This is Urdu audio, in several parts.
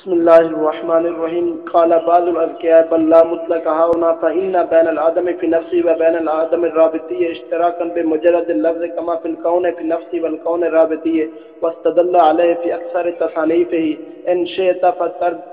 بسم الله الرحمن الرحيم. قال بعض الأذكياء بل لا مطلق هنا فإن بين الآدم في نفسه وبين الآدم الرابطية اشتراكا بمجرد اللفظ كما في الكون في نفسه والكون الرابطية، واستدل عليه في أكثر تصانيفه. إن شئت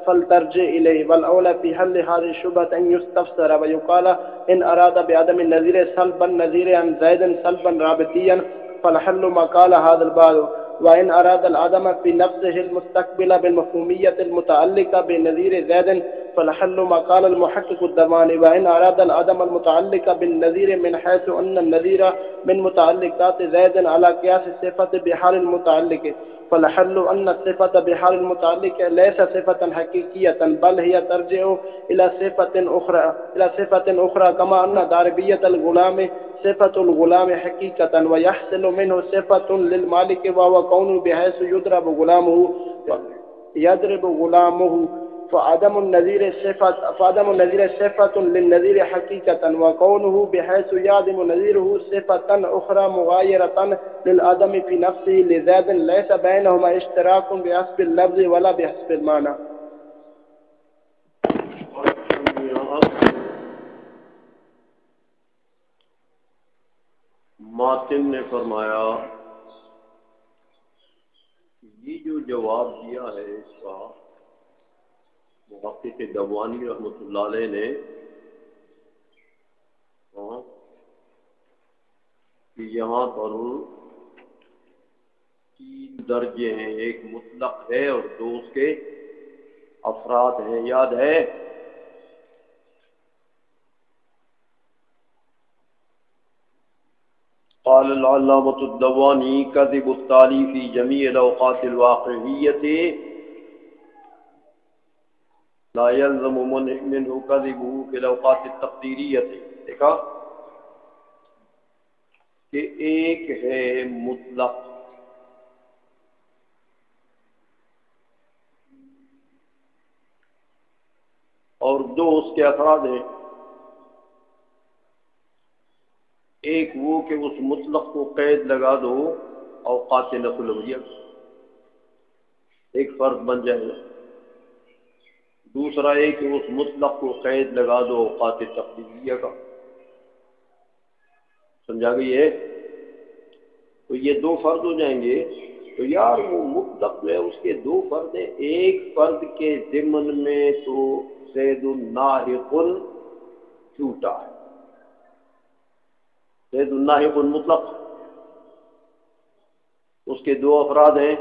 فلترجع إليه، والأولى في حل هذه الشبهة أن يستفسر ويقال إن أراد بعدم النظير سلبا نظير عن زيد سلبا رابطيا فالحل ما قال هذا البعض، وإن أراد العدم في نفسه المستقبل بالمفهومية المتعلقة بنظير زيد فالحل ما قال المحقق الدماني، وإن أراد العدم المتعلق بالنظير من حيث أن النظير من متعلقات زيد على قياس الصفة بحال المتعلق فالحل أن الصفة بحال المتعلق ليس صفة حقيقية بل هي ترجع إلى صفة أخرى كما أن ضاربية الغلام صفة الغلام حقيقة ويحصل منه صفة للمالك وهو كونه بحيث يضرب غلامه فعدم النظير صفة للنظير حقيقة وكونه بحيث يعدم نظيره صفة أخرى مغايرة للآدم في نفسه لزاد ليس بينهما اشتراك بحسب اللفظ ولا بحسب المعنى. ماتن نے فرمایا یہ جو جواب دیا ہے اس کا محقق دموانی رحمۃ اللہ علیہ نے کہ یہاں پر 3 درجے ہیں، ایک مطلق ہے اور 2 اس کے افراد ہیں، یاد ہے؟ قال العلامة الدواني كذب التالي في جميع الأوقات الواقعية لا يلزم منه كذبه في الأوقات التقديرية. دیکھا کہ ایک ہے مطلق اور 2 اس کے افراد ہیں. ایک وہ کہ اس مطلق کو قید لگا دو اوقات نقل وریہ، ایک فرد بن جائے گا. دوسرا ایک کہ اس مطلق کو قید لگا دو اوقات تقدیریہ کا. سمجھا گئی ہے؟ تو یہ 2 فرد ہو جائیں گے. تو یار وہ مطلق میں اس کے 2 فرد ہیں. ایک فرد کے ضمن میں تو زید الناحق جھوٹا ہے، زید الناحق مطلق. اس کے 2 افراد ہیں،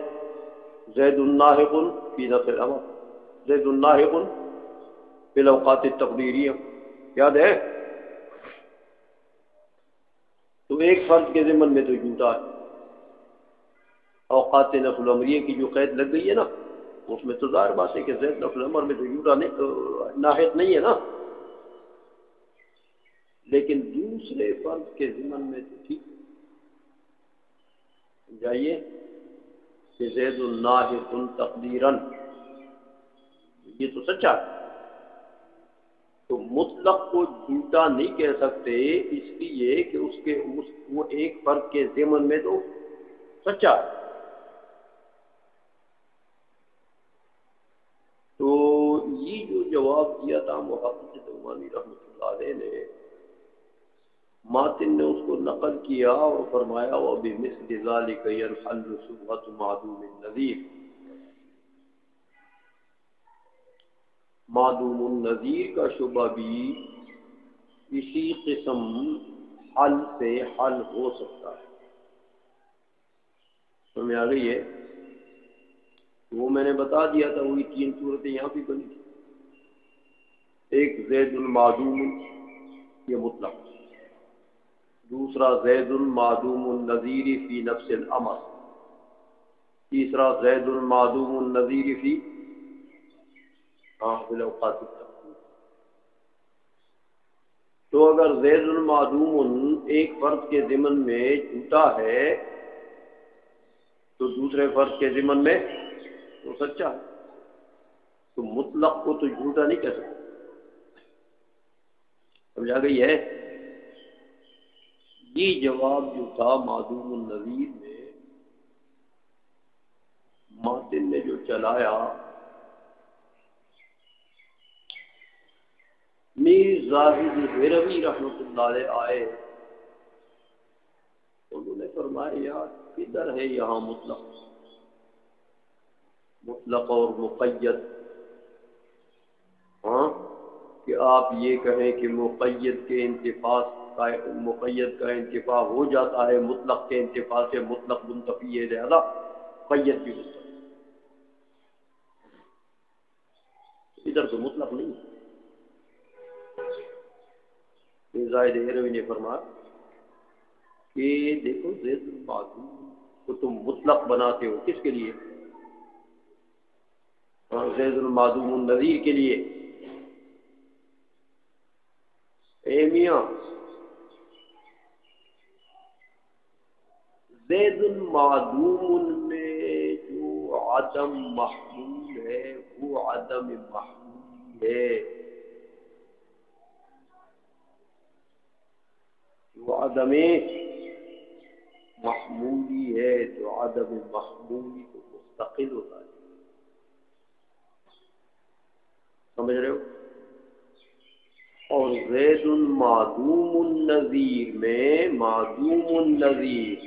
زید الناحق فی نفس الامر، زید الناحق فی الاوقات التقدیریہ. یاد ہے؟ تو ایک فرد کے ضمن میں تو جھوٹا ہے. اوقات نفل امریہ کی جو قید لگ گئی ہے نا، اس میں تو ظاہر بات ہے کہ زید نفل امر میں تو جھوٹا ناحق نہیں ہے نا. لیکن دوسرے فرد کے ضمن میں تو ٹھیک سمجھائیے کہ زید الناحق تقدیراً، یہ تو سچا ہے. تو مطلق کو جھوٹا نہیں کہہ سکتے اس لیے کہ وہ ایک فرد کے ضمن میں تو سچا ہے. تو یہ جو جواب دیا تھا محقق دموانی رحمۃ اللہ علیہ نے، ماتن نے اس کو نقل کیا اور فرمایا وَبِمِثْلِ ذَلِكَ يَنْحَلُّ شُبْهَةُ مَعْدُومِ النَّظِيرِ. معدوم النظیر کا شبہ بھی اسی قسم حل سے حل ہو سکتا ہے. سمجھ آ گئی ہے؟ وہ میں نے بتا دیا تھا، وہی 3 صورتیں یہاں بھی بنی تھی. ایک زید المعدوم، یہ مطلق. دوسرا زید المعدوم النظیر فی نفس الامر. تیسرا زید المعدوم النظیر فی اوقات التقدیر. تو اگر زید المعدوم ایک فرد کے ضمن میں جھوٹا ہے تو دوسرے فرد کے ضمن میں تو سچا ہے. تو مطلق کو تو جھوٹا نہیں کہہ سکتے. سمجھا گئی ہے؟ یہ جواب جو تھا معدوم النظیر میں، ماتن نے جو چلایا میر زاہد ہروی رحمۃ اللہ علیہ آئے، انہوں نے فرمایا یار کدھر ہے یہاں مطلق اور مقید؟ ہاں کہ آپ یہ کہیں کہ مقید کا انتفاع ہو جاتا ہے مطلق کے انتفاع سے، مطلق منتفی ہے زیادہ مقید بھی ہوتا ہے، ادھر تو مطلق نہیں ہے۔ زاہد ہروی نے فرمایا کہ دیکھو زید المعدوم کو تم مطلق بناتے ہو کس کے لیے؟ زید المعدوم النظیر کے لیے۔ اے میاں زید المعدوم میں جو عدم محمول ہے وہ عدم محمولی ہے، جو عدم محمولی ہے، جو عدم محمولی کو مستقل ہوتا ہے، سمجھ رہے ہو؟ اور زید معدوم النظیر میں معدوم النظیر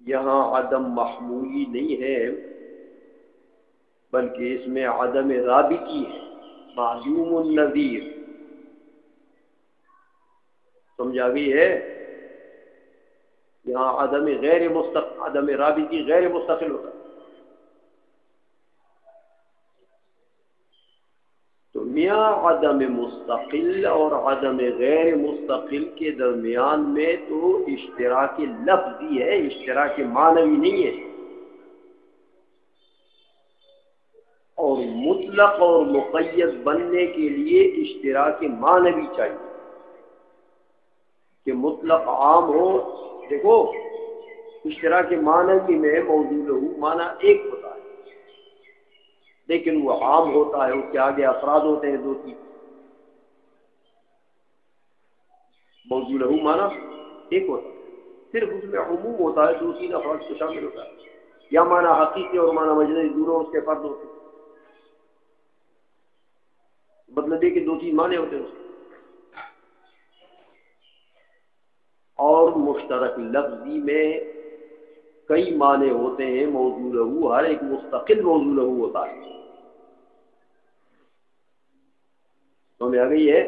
یہاں عدم محمولی نہیں ہے بلکہ اس میں عدم رابطی ہے۔ معدوم النظیر سمجھا گئی ہے؟ یہاں عدم رابطی غیر مستقل ہوتا ہے۔ تو میاں عدم مستقل اور عدم غیر مستقل کے درمیان میں تو اشتراک لفظی ہے، اشتراک معنوی نہیں ہے، اور مطلق اور مقید بننے کے لیے اشتراک معنوی چاہیے کہ مطلق عام ہو۔ دیکھو اشتراک معنوی میں موضوع لہو معنی ایک ہوتا ہے لیکن وہ عام ہوتا ہے، اس کے آگے افراد ہوتے ہیں دو تین۔ موضوع لہو معنی ایک ہوتا ہے، صرف اس میں عموم ہوتا ہے، دو تین افراد کو شامل ہوتا ہے، یا معنی حقیقی اور معنی مجازی دونوں اس کے فرد ہوتے ہیں، مطلب یہ کہ دو تین معنی ہوتے ہیں اس کے۔ اور مشترک لفظی میں کئی معنی ہوتے ہیں، موضوع لہو ہر ایک مستقل موضوع لہو ہوتا ہے، سمجھ آ گئی ہے؟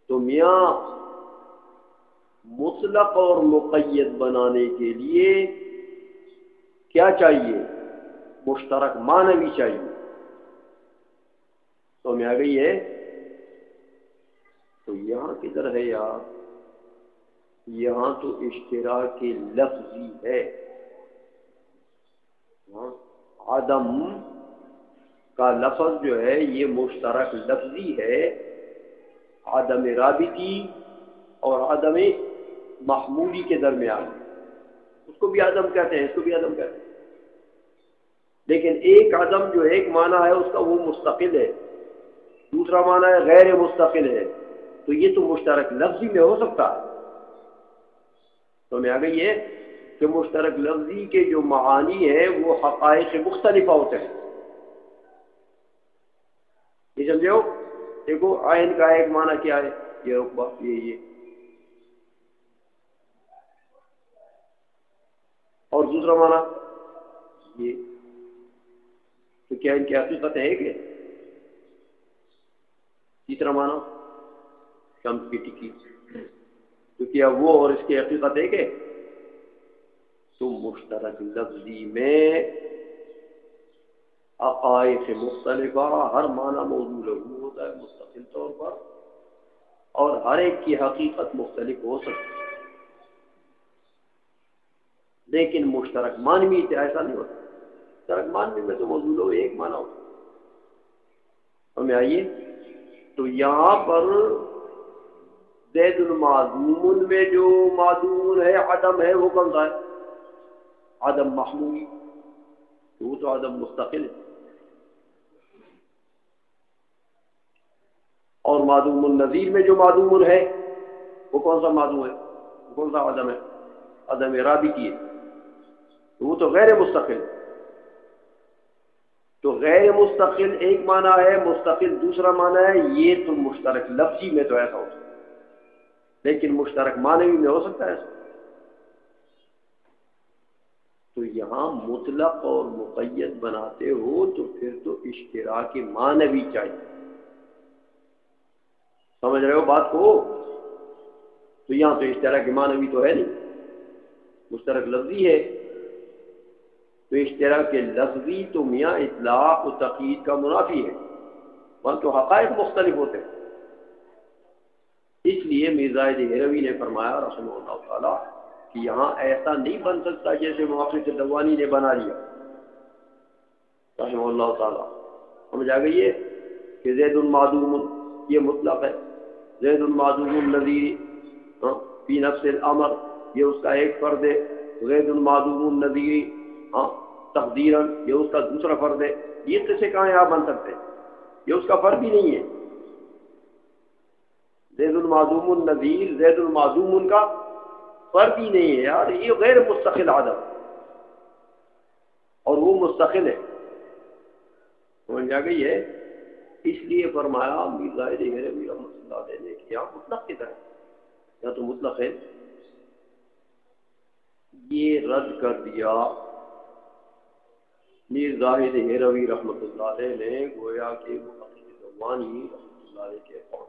تو میاں مطلق اور مقید بنانے کے لیے کیا چاہیے؟ مشترک معنوی چاہیے، سمجھ آ گئی ہے؟ تو یہاں کدھر ہے یار؟ یہاں تو اشتراک لفظی ہے، عدم کا لفظ جو ہے یہ مشترک لفظی ہے، عدم رابطی اور عدم محمولی کے درمیان، اس کو بھی عدم کہتے ہیں، اس کو بھی عدم کہتے ہیں، لیکن ایک عدم جو ایک معنی ہے اس کا وہ مستقل ہے، دوسرا معنی ہے غیر مستقل ہے، تو یہ تو مشترک لفظی میں ہو سکتا ہے، تو میں آ گئی ہے کہ مشترک لفظی کے جو معانی ہیں وہ حقائق مختلفہ ہوتے ہیں، یہ سمجھے ہو؟ دیکھو عین کا ایک معنی کیا ہے؟ یہ رقبہ، یہ اور دوسرا معنی یہ، تو کیا ان کی حقیقت ہے کہ؟ تیسرا معنی شمس کی ٹکی، تو کیا وہ اور اس کی حقیقت ہے کہ؟ تو مشترک لفظی میں حقائق مختلفہ، ہر معنی موضوع لہو ہوتا ہے مستقل طور پر، اور ہر ایک کی حقیقت مختلف ہو سکتی ہے، لیکن مشترک معنوی سے ایسا نہیں ہوتا، مشترک معنوی میں تو موضوع لہو ایک معنی ہوتا ہے، ہمیں آئیے تو یہاں پر زید المعدوم میں جو معدوم ہے عدم ہے وہ کون سا ہے؟ عدم محمولی، وہ تو عدم مستقل ہے، اور معدوم النظیر میں جو معدوم ہے وہ کون سا معدوم ہے؟ وہ کون سا عدم ہے؟ عدم رابطی ہے، وہ تو غیر مستقل ہے، تو غیر مستقل ایک معنی ہے، مستقل دوسرا معنی ہے، یہ تو مشترک لفظی میں تو ایسا ہو سکتا ہے، لیکن مشترک معنوی میں ہو سکتا ہے ایسا؟ تو یہاں مطلق اور مقید بناتے ہو تو پھر تو اشتراک معنوی چاہیے، سمجھ رہے ہو بات کو؟ تو یہاں تو اشتراک معنوی تو ہے نہیں، مشترک لفظی ہے، تو اشتراک لفظی تو میاں اطلاق و تقیید کا منافی ہے، وہاں تو حقائق مختلف ہوتے ہیں۔ اس لیے مرزا دہلوی نے فرمایا رحمہ اللہ تعالیٰ کہ یہاں ایسا نہیں بن سکتا جیسے محقق دوانی نے بنا لیا رحمہ اللہ تعالیٰ، سمجھ آ گئی ہے کہ زید معدوم یہ مطلق ہے، زید معدوم النظیر فی نفس الامر یہ اس کا ایک فرد ہے، زید معدوم النظیر تقدیراً یہ اس کا دوسرا فرد ہے، یہ کیسے کہاں یہاں بن سکتے ہیں؟ یہ اس کا فرد ہی نہیں ہے، زید المعدوم النظیر زید المعدوم ان کا فرد ہی نہیں ہے یار، یہ غیر مستقل عدم اور وہ مستقل ہے، سمجھ آ گئی ہے؟ اس لیے فرمایا مرزا دہلوی رحمۃ اللہ علیہ نے کہ یہاں مطلق کی طرح یا تو مطلق ہے، یہ رد کر دیا مرزا دہلوی رحمۃ اللہ علیہ نے، گویا کہ محقق دوانی رحمۃ اللہ علیہ کے قول،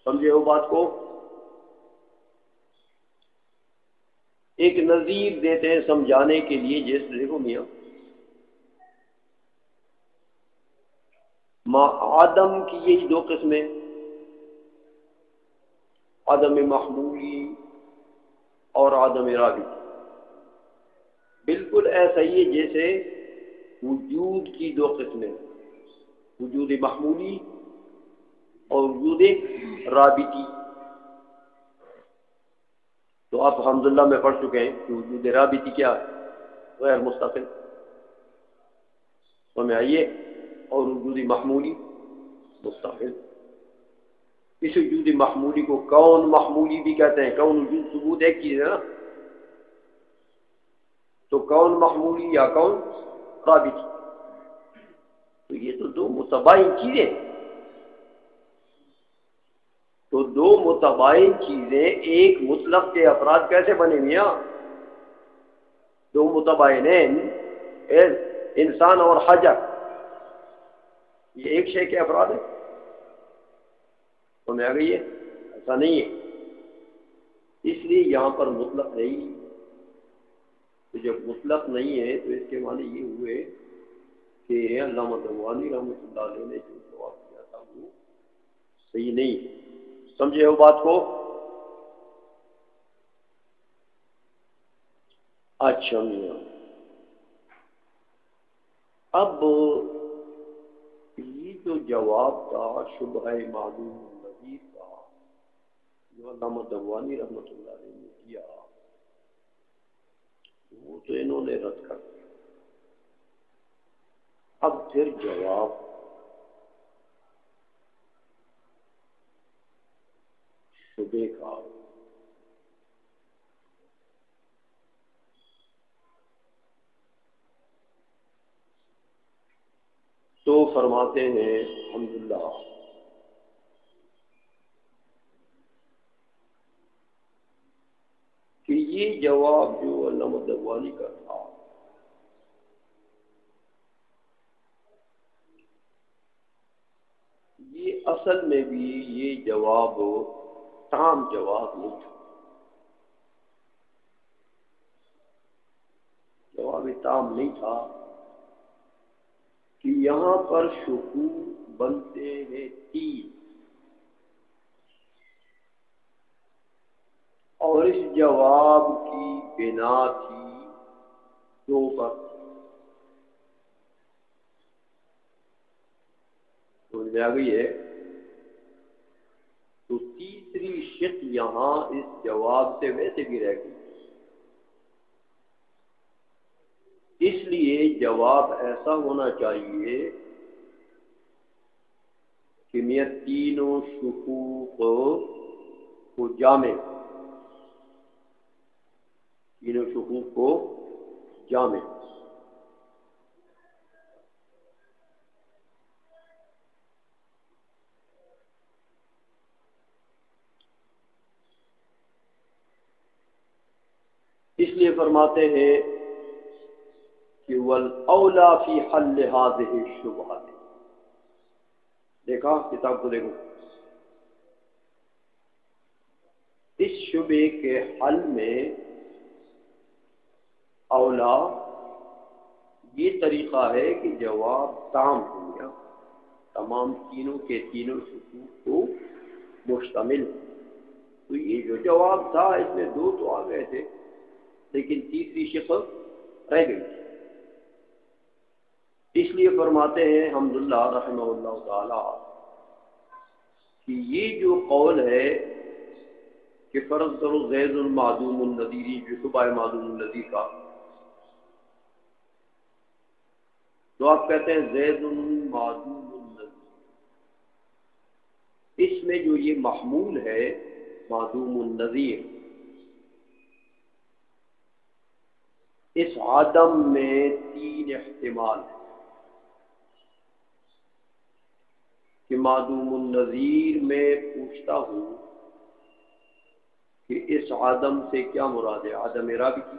سمجھے ہو بات کو؟ ایک نظیر دیتے ہیں سمجھانے کے لیے، جیسے دیکھو میاں آدم کی یہی دو قسمیں، عدم محمولی اور عدم رابطی، بالکل ایسا ہی ہے جیسے وجود کی دو قسمیں، وجود محمولی اور وجود رابطی۔ تو آپ الحمدللہ میں پڑھ چکے ہیں کہ وجود رابطی کیا ہے؟ غیر مستقل، سمجھ آئیے، اور وجود محمولی مستقل۔ اس وجود محمولی کو کون محمولی بھی کہتے ہیں، کون وجود ثبوت ایک چیز ہے نا، تو کون محمولی یا کون رابطی، تو یہ تو دو متباین چیزیں، تو دو متباین چیزیں ایک مطلق کے افراد کیسے بنے میاں؟ دو متباینین انسان اور حجر، یہ ایک شے کے افراد ہیں، سمجھ آ گئی ہے؟ ایسا نہیں ہے، اس لیے یہاں پر مطلق نہیں، تو جب مطلق نہیں ہے تو اس کے معنی یہ ہوئے کہ علامہ دوانی رحمۃ اللہ علیہ نے جو جواب دیا تھا وہ صحیح نہیں ہے، سمجھے ہو بات کو؟ اچھا میاں، اب یہ جو جواب تھا شبہ معلوم النظیر کا جو علامہ دوانی رحمۃ اللہ علیہ نے کیا، وہ تو انہوں نے رد کر دیا۔ اب پھر جواب شبے کا، تو فرماتے ہیں الحمدللہ کہ یہ جواب جو علامہ دوانی کا تھا یہ اصل میں بھی یہ جواب تام جواب نہیں تھا، جواب تام نہیں تھا، کہ یہاں پر شکوک بنتے ہیں تین، اور اس جواب کی بنا تھی دو پر، سمجھ آ گئی ہے؟ تو تیسری شق یہاں اس جواب سے ویسے بھی رہ گئی، اس لیے جواب ایسا ہونا چاہیے کہ میاں تینوں شکوک کو جامع، تینوں شکوک کو جامع، اس لیے فرماتے ہیں کہ والاولا فی حل هذه الشبہات، دیکھا کتاب کو دیکھو، اس شبے کے حل میں اولا یہ طریقہ ہے کہ جواب تام ہو گیا، تمام تینوں کے تینوں شکوک کو مشتمل۔ تو یہ جو جواب تھا اس میں دو تو آ گئے تھے لیکن تیسری شق رہ گئی تھی۔ اس لیے فرماتے ہیں حمداللہ رحمہ اللہ تعالی کہ یہ جو قول ہے کہ فرض کرو زید المعدوم النظیری جو شبہ معدوم النظیر کا، تو آپ کہتے ہیں زید المعدوم النظیر، اس میں جو یہ محمول ہے معدوم النظیر، اس عدم میں تین احتمال ہے کہ معدوم النظیر میں پوچھتا ہوں کہ اس عدم سے کیا مراد ہے، عدم رابطی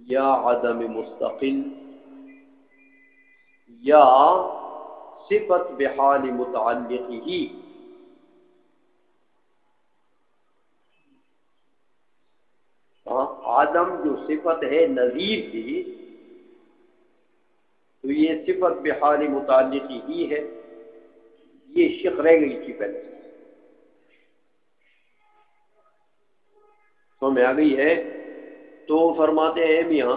یا عدم مستقل یا صفت بحال متعلق ہی۔ عدم جو صفت ہے نظیر کی، تو یہ صفت بحال متعلق ہی ہے، یہ شق رہ گئی تھی پہلے، تو میں آ گئی ہے۔ تو فرماتے ہیں میاں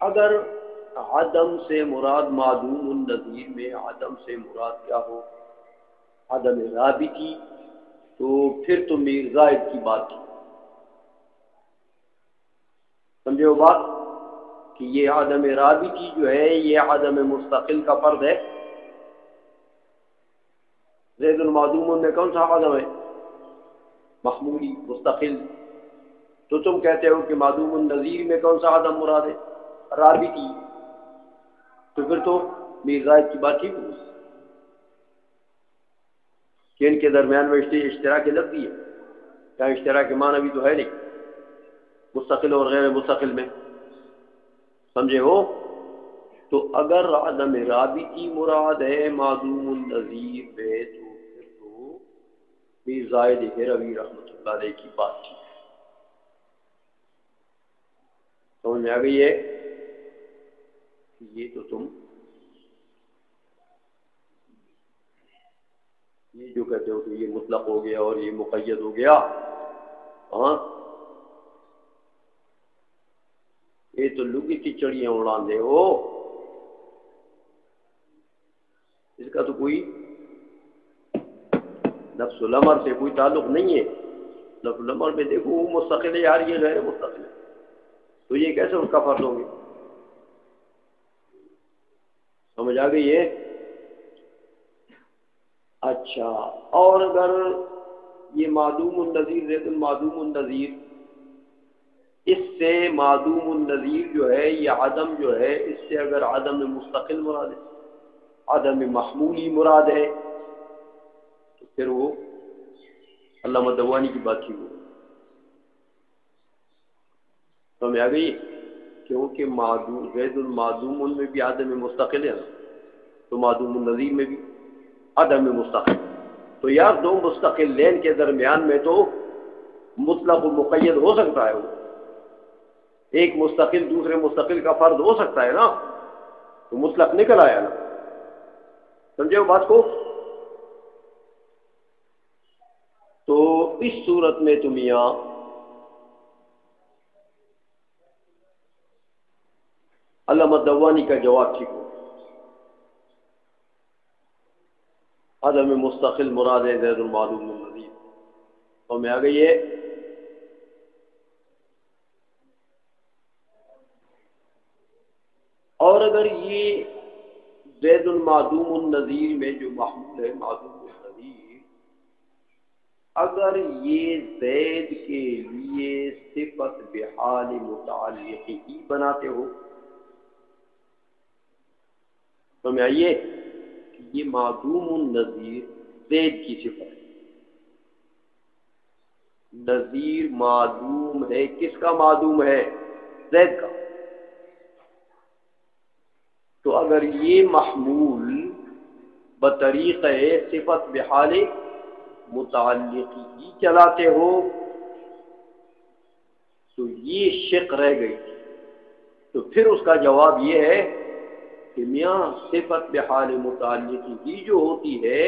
اگر عدم سے مراد معدوم النظیر میں عدم سے مراد کیا ہو، عدم رابطی، تو پھر تو میر زائد کی بات تھی، سمجھے وہ بات کہ یہ عدم رابطی جو ہے یہ عدم مستقل کا فرد ہے۔ زید المعدوم میں کون سا عدم ہے؟ محمولی مستقل۔ تو تم کہتے ہو کہ معدوم النظیر میں کون سا عدم مراد ہے؟ رابطی، تو پھر تو میر زائد کی بات ٹھیک ہوگی کہ ان کے درمیان میں اشتراک لفظی ہے، کیا اشتراک معنی بھی تو ہے نہیں مستقل اور غیر مستقل میں، سمجھے ہو؟ تو اگر عدم رابطی مراد ہے معدوم النظیر میں تو پھر تو میر زائد ہروی رحمۃ اللہ علیہ کی بات تھی، سمجھ میں آ گئی ہے؟ یہ تو تم یہ جو کہتے ہو کہ یہ مطلق ہو گیا اور یہ مقید ہو گیا، ہاں یہ تو لگی کی چڑیاں اڑان دے ہو، اس کا تو کوئی نفس الامر سے کوئی تعلق نہیں ہے۔ نفس الامر میں دیکھو وہ مستقل ہے یار، یہ غیر مستقل ہے، تو یہ کیسے اس کا فرض ہوں گے؟ سمجھ آ گئی ہے؟ اچھا، اور اگر یہ معدوم النظیر زید المعدوم النظیر، اس سے معدوم النظیر جو ہے یہ عدم جو ہے، اس سے اگر عدم مستقل مراد ہے، عدم محمولی مراد ہے، تو پھر وہ علامہ دوانی کی بات ہی ہو، سمجھ آ گئی؟ کیونکہ معدوم زید المعدوم ان میں بھی عدم مستقل ہے نا، تو معدوم النظیر میں بھی عدم مستقل، تو یار دو مستقل لین کے درمیان میں تو مطلق و مقید ہو سکتا ہے، وہ ایک مستقل دوسرے مستقل کا فرد ہو سکتا ہے نا، تو مطلق نکل آیا نا، سمجھے وہ بات کو؟ تو اس صورت میں تم یہاں علامہ دوانی کا جواب ٹھیک ہو، عدم مستقل مراد ہے زید المعدوم النظیر، اور میں آ گئی ہے۔ اور اگر یہ زید المعدوم النظیر میں جو محمول ہے معدوم النظیر، اگر یہ زید کے لیے صفت بحال متعلق ہی بناتے ہو، تو میں آئیے کہ یہ معدوم النظیر زید کی صفت ہے، نظیر معدوم ہے، کس کا معدوم ہے؟ زید کا۔ تو اگر یہ محمول بطریق صفت بحال متعلقی ہی چلاتے ہو تو یہ شق رہ گئی، تو پھر اس کا جواب یہ ہے کہ میاں صفت بحال متعلقی ہی جو ہوتی ہے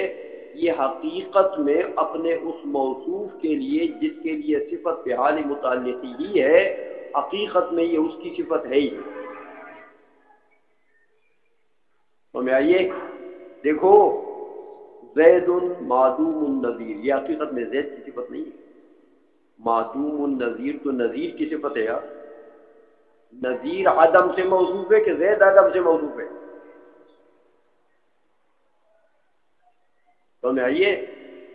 یہ حقیقت میں اپنے اس موصوف کے لیے جس کے لیے صفت بحال متعلقی ہی ہے، حقیقت میں یہ اس کی صفت ہے ہی۔ تو میں آئیے دیکھو، زید معدوم النظیر، یہ حقیقت میں زید کی صفت نہیں ہے۔ معدوم النظیر تو نظیر کی صفت ہے یار۔ نظیر عدم سے موصوف ہے کہ زید عدم سے موصوف ہے؟ تو میں آئیے،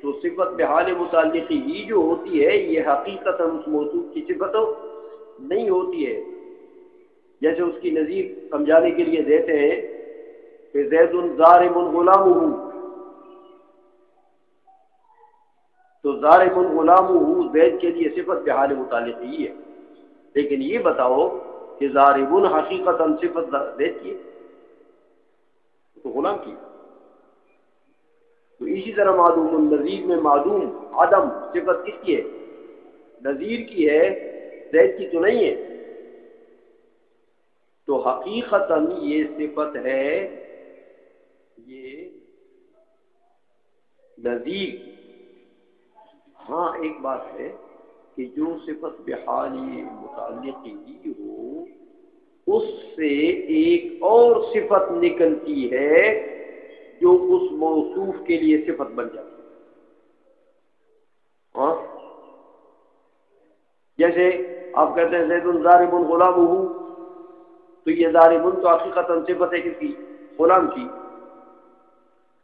تو صفت بحال متعلقی ہی جو ہوتی ہے یہ حقیقت اس موصوف کی صفت نہیں ہوتی ہے۔ جیسے اس کی نظیر سمجھانے کے لیے دیتے ہیں کہ زید ضارب غلامہ، تو ضارب غلامہ زید کے لیے صفت بحال متعلقی ہی ہے، لیکن یہ بتاؤ کہ ضارب حقیقت صفت زید کی ہے تو غلام کی۔ تو اسی طرح معدوم النظیر میں معدوم عدم صفت کس کی ہے؟ نظیر کی ہے، زید کی تو نہیں ہے۔ تو حقیقتاً یہ صفت ہے یہ نظیر۔ ہاں ایک بات ہے کہ جو صفت بحالی متعلقی ہی ہو اس سے ایک اور صفت نکلتی ہے جو اس موصوف کے لیے صفت بن جاتی ہے۔ ہاں جیسے آپ کہتے ہیں زید ضارب غلامہ، تو یہ ضارب تو حقیقتاً صفت ہے کس کی؟ غلام کی،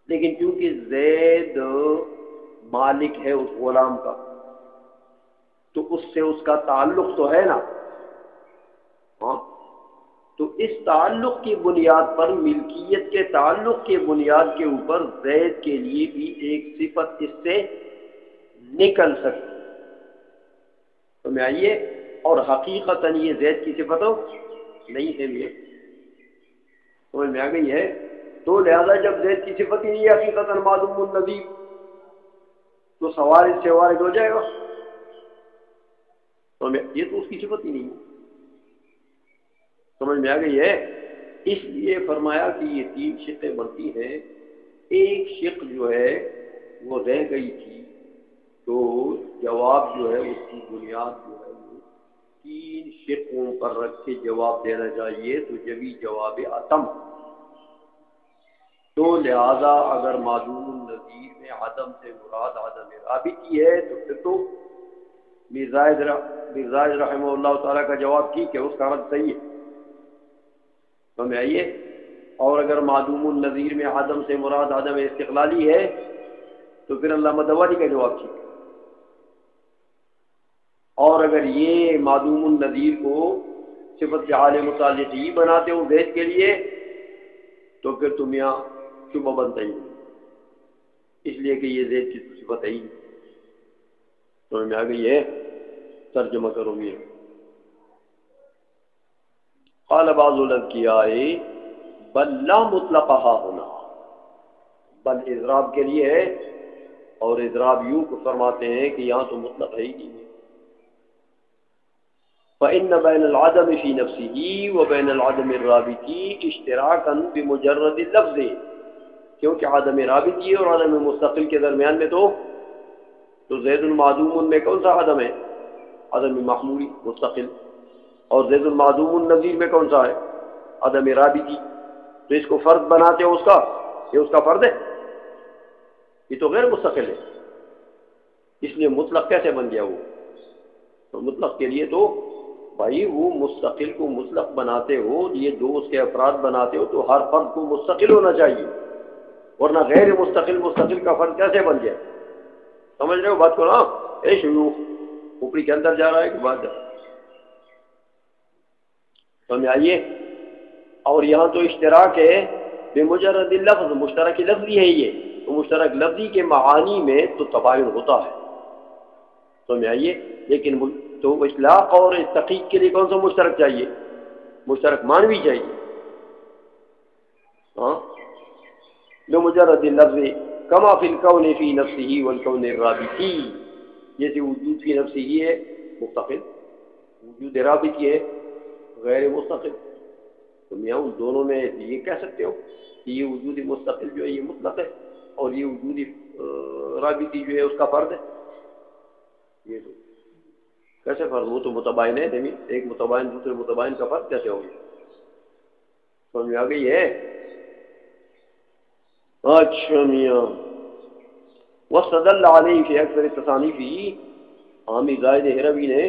لیکن چونکہ زید مالک ہے اس غلام کا تو اس سے اس کا تعلق تو ہے نا۔ ہاں تو اس تعلق کی بنیاد پر، ملکیت کے تعلق کے بنیاد کے اوپر زید کے لیے بھی ایک صفت اس سے نکل سکتی۔ تو میں آئیے، اور حقیقتاً یہ زید کی صفت نہیں ہے، یہ سمجھ میں آ گئی ہے؟ تو لہذا جب زید کی صفت ہی نہیں ہے حقیقتاً معدوم النظیر تو سوال اس سے وارد ہو جائے گا، تو یہ تو اس کی صفت ہی نہیں ہے۔ سمجھ میں آ گئی ہے؟ اس لیے فرمایا کہ یہ تین شقیں بنتی ہیں۔ ایک شق جو ہے وہ رہ گئی تھی، تو جواب جو ہے اس کی بنیاد جو ہے وہ تین شقوں پر رکھ کے جواب دینا چاہیے، تو جبھی جواب عدم۔ تو لہذا اگر معدوم النظیر میں عدم سے مراد عدم رابطی ہے تو پھر تو مرزائد رحمہ اللہ تعالیٰ کا جواب ٹھیک ہے، اس کا رد صحیح ہے۔ سمجھ آئیے؟ اور اگر معدوم النظیر میں عدم سے مراد عدم استقلالی ہے تو پھر علامہ دوالی کا جواب ٹھیک ہے۔ اور اگر یہ معدوم النظیر کو صفت بحال متعلقی بناتے ہو زید کے لیے تو پھر تم یہاں شبہ بنتا ہی نہیں، اس لیے کہ یہ زید کی صفت ہے ہی نہیں۔ سمجھ میں آ گئی ہے؟ ترجمہ کرو گے۔ قال بعض الاذکیاء بل لا مطلقہا ہونا، بل اضراب کے لیے ہے، اور اضراب یوں کو فرماتے ہیں کہ یہاں تو مطلق ہے ہی نہیں۔ فإن بين العدم في نفسه وبين العدم الرابطی اشتراکا بمجرد اللفظ، کیونکہ عدم رابطی اور عدم مستقل کے درمیان میں تو زید المعدوم میں کون سا عدم ہے؟ عدم محمولی مستقل۔ اور زید المعدوم النظیر میں کون سا ہے؟ عدم رابطی۔ تو اس کو فرد بناتے ہو، اس کا یہ اس کا فرد ہے، یہ تو غیر مستقل ہے، اس لیے مطلق کیسے بن گیا وہ؟ تو مطلق کے لیے تو بھائی وہ مستقل کو مطلق بناتے ہو، یہ دو اس کے افراد بناتے ہو تو ہر فرد کو مستقل ہونا چاہیے، ورنہ غیر مستقل کا فرد کیسے بن جائے؟ سمجھ رہے ہو بات کو نا؟ اے شیوخ اوپری کے اندر جا رہا ہے کہ بات جا رہا ہے؟ سمجھ آئیے؟ اور یہاں تو اشتراک ہے بمجرد لفظ، مشترک لفظی ہے یہ، تو مشترک لفظی کے معانی میں تو تباین ہوتا ہے۔ سمجھ میں آئیے. لیکن تو اطلاق اور تحقیق کے لیے کون سا مشترک چاہیے؟ مشترک معنوی چاہیے. ہاں بمجرد اللفظ کما فی الکون فی نفسہ والکون الرابطی، جیسے وجود فی نفسہ ہے مستقل، وجود رابطی ہے غیر مستقل. تو میاں ان دونوں میں یہ کہہ سکتے ہو کہ یہ وجود مستقل جو ہے یہ مطلق ہے اور یہ وجود رابطی جو ہے اس کا فرد ہے. یہ تو کیسے فرض؟ وہ تو متباین ہے. ایک متباین دوسرے متباین کا فرض کیسے ہوگا؟ سمجھ میں آ گئی ہے؟ اچھا میاں وَاسْتَدَلَّ عَلَيْهِ فِي أَكْثَرِ التَّصَانِيفِ، حامد زاہد ہروی نے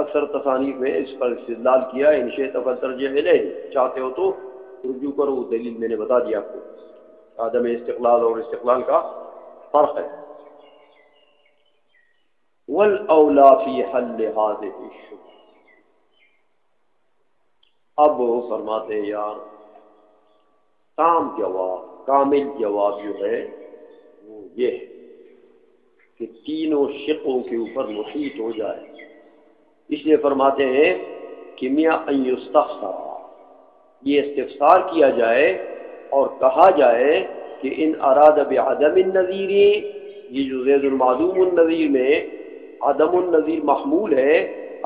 اکثر تصانیف میں اس پر استدلال کیا. ان شئت فَتَرْجِعْ إِلَيْهِ، چاہتے ہو تو رجوع کرو. دلیل میں نے بتا دیا آپ کو، عدم استقلال اور استقلال کا فرق ہے. وَالْأَوْلَى فِي حَلِّ هَذِهِ الشُّبْهَةِ، اب وہ فرماتے ہیں یار تام جواب، کامل جواب جو ہے وہ یہ ہے کہ تینوں شقوں کے اوپر محیط ہو جائے. اس لیے فرماتے ہیں کہ میاں ان یستفسر، یہ استفسار کیا جائے اور کہا جائے کہ ان اراد بعدم النظیر، یہ جو زید المعدوم النظیر میں عدم النظیر محمول ہے،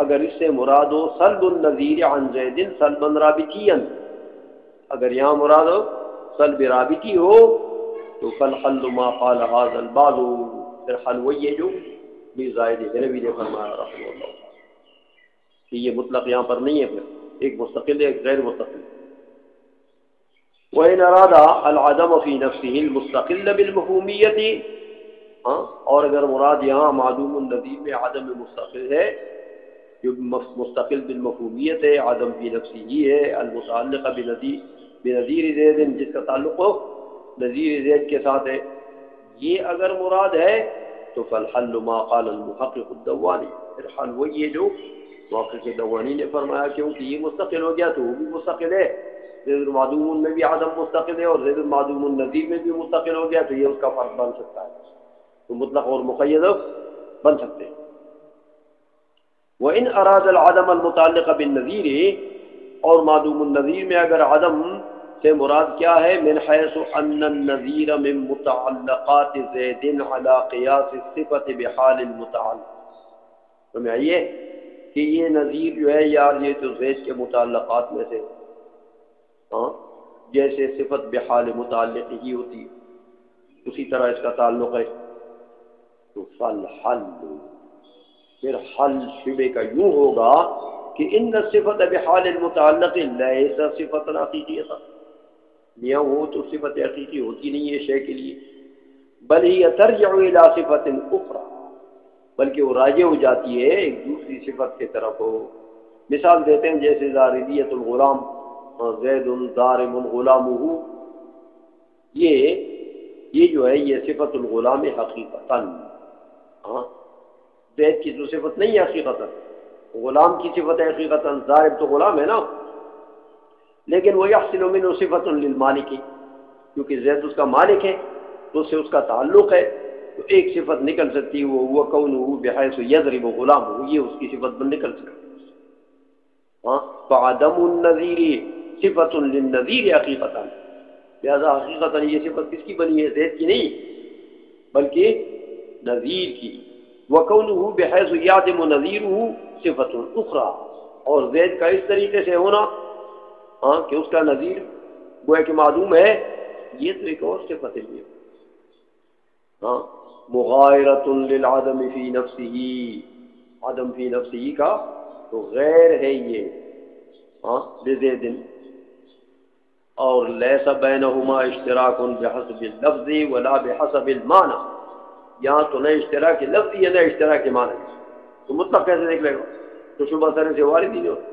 اگر اس سے مراد ہو سلب النظیر عن زید سلبا رابطیا، اگر یہاں مراد ہو سلب رابطی ہو تو فالحل ما قال هذا البعض، پھر حل وہی ہے جو بھی زائد ہروی نے فرمایا رحمہ اللہ کہ یہ مطلق یہاں پر نہیں ہے، پھر ایک مستقل ہے ایک غیر مستقل. وَإِنْ أَرَادَ الْعَدَمَ فِي نَفْسِهِ الْمُسْتَقِلَّ بِالْمَفْهُومِيَّةِ، ہاں اور اگر مراد یہاں معدوم النظیر میں عدم مستقل ہے جو مستقل بالمفہومیت ہے، عدم فی نفسی ہی ہے، المتعلق بنظیر زید، جس کا تعلق ہو نظیر زید کے ساتھ ہے، یہ اگر مراد ہے تو فالحل ما قال المحقق الدوانی، پھر حل وہی ہے جو محقق دوانی نے فرمایا، کیونکہ یہ مستقل ہو گیا تو وہ بھی مستقل ہے. زید المعدوم میں بھی عدم مستقل ہے اور زید المعدوم النظیر میں بھی مستقل ہو گیا تو یہ اس کا فرق بن سکتا ہے، تو مطلق اور مقید بن سکتے ہیں. وَإِنْ أَرَادَ الْعَدَمَ الْمُتَعَلِّقَ بِالنَّظِيرِ، اور معدوم النظیر میں اگر عدم سے مراد کیا ہے، من حیث ان النظیر من متعلقات زید علی قیاس الصفت بحال المتعلق، سمجھ آئیے کہ یہ نظیر جو ہے یار یہ تو زید کے متعلقات میں سے، ہاں جیسے صفت بحال متعلق ہی ہوتی اسی طرح اس کا تعلق ہے. تو فالحل، پھر حل شبے کا یوں ہوگا کہ ان صفت بحال المتعلق لیس صفت حقیقیہ، میاں وہ تو صفت حقیقی ہوتی نہیں ہے شے کے لیے، بل ہی ترجع الی صفت اخرى، بلکہ وہ راجع ہو جاتی ہے ایک دوسری صفت کی طرف ہو. مثال دیتے ہیں جیسے ضاربیت الغلام، زید ضارب غلامہ، یہ جو ہے یہ صفت الغلام حقیقتاً، ہاں زید کی تو صفت نہیں ہے حقیقتاً، غلام کی صفت ہے حقیقتاً، ضارب تو غلام ہے نا، لیکن وہ یحصل منہ صفت للمالک، کیونکہ زید اس کا مالک ہے تو اس سے اس کا تعلق ہے، تو ایک صفت نکل سکتی ہے وہ کونہ بحیث یضرب غلامہ، یہ اس کی صفت بن نکل سکتی ہے. ہاں فعدم النظیر صفت للنظیر حقیقتاً، لہذا حقیقتاً یہ صفت کس کی بنی ہے؟ زید کی نہیں بلکہ نظیر کی. وَكَوْنُهُ بِحَيْثُ يَعْدِمُ نَظِيرُهُ صِفَةٌ أُخْرَى، اور زید کا اس طریقے سے ہونا ہاں کہ اس کا نظیر گویا کہ معدوم ہے، یہ تو ایک اور صفت ہے. ہاں مغایرۃ للعدم فی نفسہ، عدم فی نفسہ کا تو غیر ہے یہ ہاں لزید، اور لیس بینہما اشتراک بحسب اللفظ ولا بحسب المعنی، یہاں تو نہ اشتراک لفظی ہے نہ اشتراک معنی، تو مطلب کیسے نکلے گا؟ تو شبہ سرے سے وارد ہی نہیں ہوتا.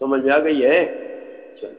سمجھ میں آ گئی ہے؟ چل